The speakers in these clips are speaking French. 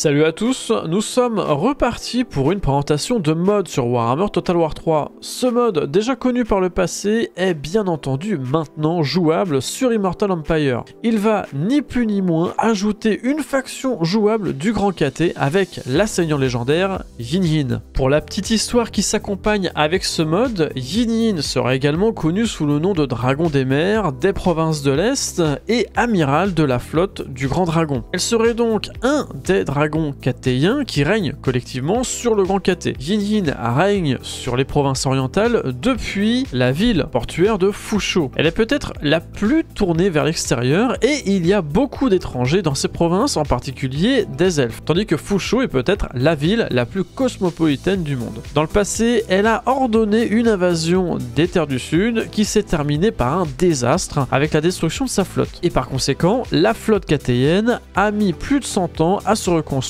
Salut à tous, nous sommes repartis pour une présentation de mode sur Warhammer Total War 3. Ce mode, déjà connu par le passé, est bien entendu maintenant jouable sur Immortal Empire. Il va ni plus ni moins ajouter une faction jouable du Grand KT avec l'assaillant légendaire Yin Yin. Pour la petite histoire qui s'accompagne avec ce mode, Yin Yin sera également connu sous le nom de Dragon des mers, des provinces de l'Est et amiral de la flotte du Grand Dragon. Elle serait donc un des dragons KTiens qui règnent collectivement sur le Grand KT. Yin Yin règne sur les provinces orientales depuis la ville portuaire de Fusho. Elle est peut-être la plus tournée vers l'extérieur et il y a beaucoup d'étrangers dans ces provinces, en particulier des elfes, tandis que Fusho est peut-être la ville la plus cosmopolitaine du monde. Dans le passé, elle a ordonné une invasion des terres du sud qui s'est terminée par un désastre avec la destruction de sa flotte. Et par conséquent, la flotte KTienne a mis plus de 100 ans à se reconstruire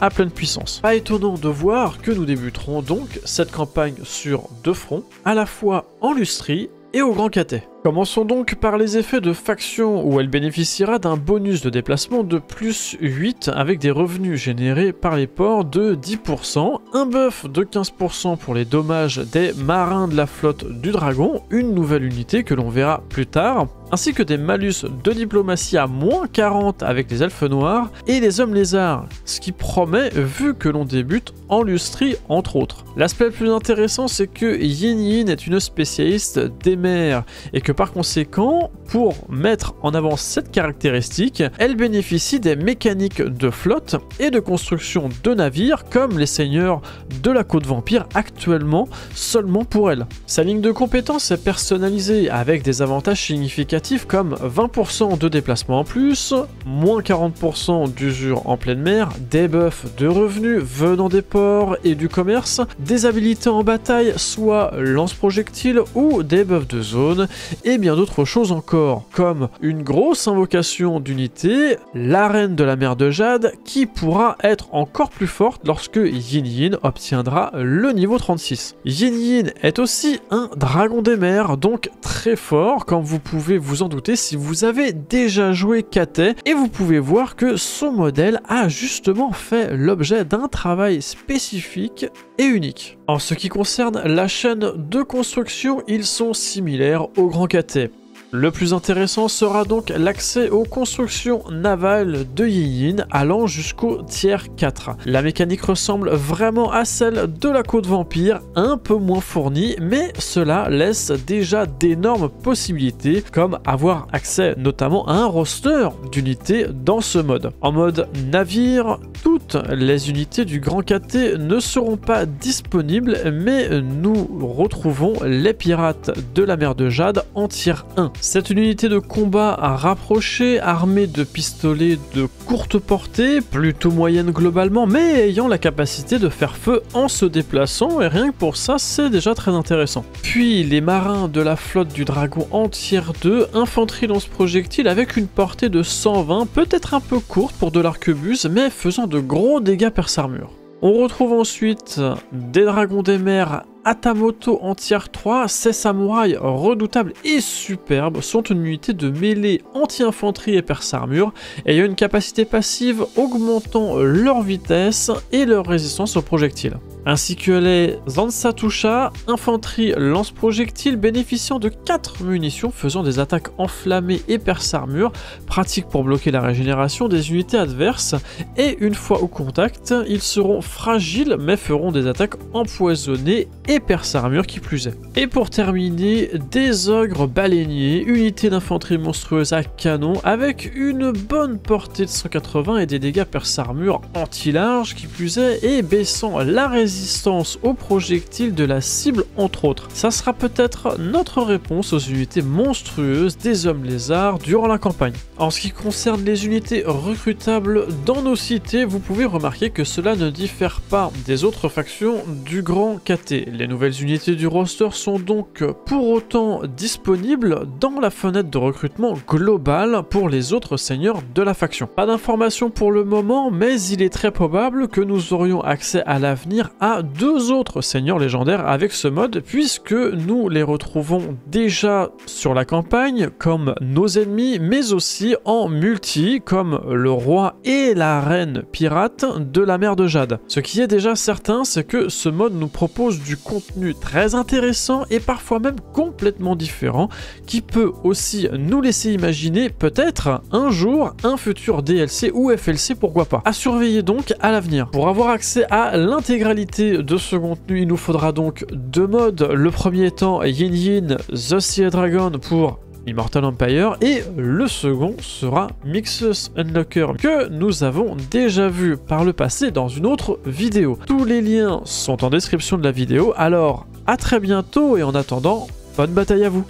à pleine puissance. Pas étonnant de voir que nous débuterons donc cette campagne sur deux fronts, à la fois en Lustrie et au Grand KT. Commençons donc par les effets de faction où elle bénéficiera d'un bonus de déplacement de plus 8 avec des revenus générés par les ports de 10%, un buff de 15% pour les dommages des marins de la flotte du dragon, une nouvelle unité que l'on verra plus tard, ainsi que des malus de diplomatie à moins 40 avec les elfes noirs et les hommes lézards, ce qui promet vu que l'on débute en Lustrie entre autres. L'aspect le plus intéressant c'est que Yin Yin est une spécialiste des mers et que par conséquent, pour mettre en avant cette caractéristique, elle bénéficie des mécaniques de flotte et de construction de navires comme les seigneurs de la Côte Vampire actuellement seulement pour elle. Sa ligne de compétences est personnalisée avec des avantages significatifs comme 20% de déplacement en plus, moins 40% d'usure en pleine mer, des buffs de revenus venant des ports et du commerce, des habilités en bataille soit lance-projectiles ou des buffs de zone, et bien d'autres choses encore, comme une grosse invocation d'unité, la reine de la mer de Jade, qui pourra être encore plus forte lorsque Yin Yin obtiendra le niveau 36. Yin Yin est aussi un dragon des mers, donc très fort, comme vous pouvez vous en douter si vous avez déjà joué KT, et vous pouvez voir que son modèle a justement fait l'objet d'un travail spécifique et unique. En ce qui concerne la chaîne de construction, ils sont similaires au Grand KT. Le plus intéressant sera donc l'accès aux constructions navales de Yin Yin allant jusqu'au tiers 4. La mécanique ressemble vraiment à celle de la Côte Vampire, un peu moins fournie, mais cela laisse déjà d'énormes possibilités comme avoir accès notamment à un roster d'unités dans ce mode. En mode navire, toutes les unités du Grand KT ne seront pas disponibles, mais nous retrouvons les pirates de la mer de Jade en tiers 1. C'est une unité de combat à rapprocher, armée de pistolets de courte portée, plutôt moyenne globalement, mais ayant la capacité de faire feu en se déplaçant, et rien que pour ça, c'est déjà très intéressant. Puis les marins de la flotte du dragon en tiers 2, infanterie lance-projectile avec une portée de 120, peut-être un peu courte pour de l'arquebuse, mais faisant de gros dégâts perce-armure. On retrouve ensuite des dragons des mers Atamoto en tiers 3, ces samouraïs redoutables et superbes sont une unité de mêlée anti-infanterie et perce-armure ayant une capacité passive augmentant leur vitesse et leur résistance aux projectiles. Ainsi que les Zansatusha, infanterie lance-projectile bénéficiant de 4 munitions faisant des attaques enflammées et perce-armure, pratique pour bloquer la régénération des unités adverses, et une fois au contact, ils seront fragiles mais feront des attaques empoisonnées et perce-armure qui plus est. Et pour terminer, des ogres baleiniers, unité d'infanterie monstrueuse à canon avec une bonne portée de 180 et des dégâts perce-armure anti-large qui plus est, et baissant la résistance aux projectiles de la cible entre autres. Ça sera peut-être notre réponse aux unités monstrueuses des hommes lézards durant la campagne. En ce qui concerne les unités recrutables dans nos cités, vous pouvez remarquer que cela ne diffère pas des autres factions du Grand KT. Les nouvelles unités du roster sont donc pour autant disponibles dans la fenêtre de recrutement globale pour les autres seigneurs de la faction. Pas d'informations pour le moment, mais il est très probable que nous aurions accès à l'avenir à à 2 autres seigneurs légendaires avec ce mode, puisque nous les retrouvons déjà sur la campagne comme nos ennemis, mais aussi en multi comme le roi et la reine pirate de la mer de Jade. Ce qui est déjà certain, c'est que ce mode nous propose du contenu très intéressant et parfois même complètement différent, qui peut aussi nous laisser imaginer peut-être un jour un futur DLC ou FLC, pourquoi pas. À surveiller donc à l'avenir. Pour avoir accès à l'intégralité de ce contenu, il nous faudra donc 2 modes. Le premier étant Yin Yin The Sea Dragon pour Immortal Empire, et le second sera Mixus Unlocker, que nous avons déjà vu par le passé dans une autre vidéo. Tous les liens sont en description de la vidéo, alors à très bientôt et en attendant, bonne bataille à vous!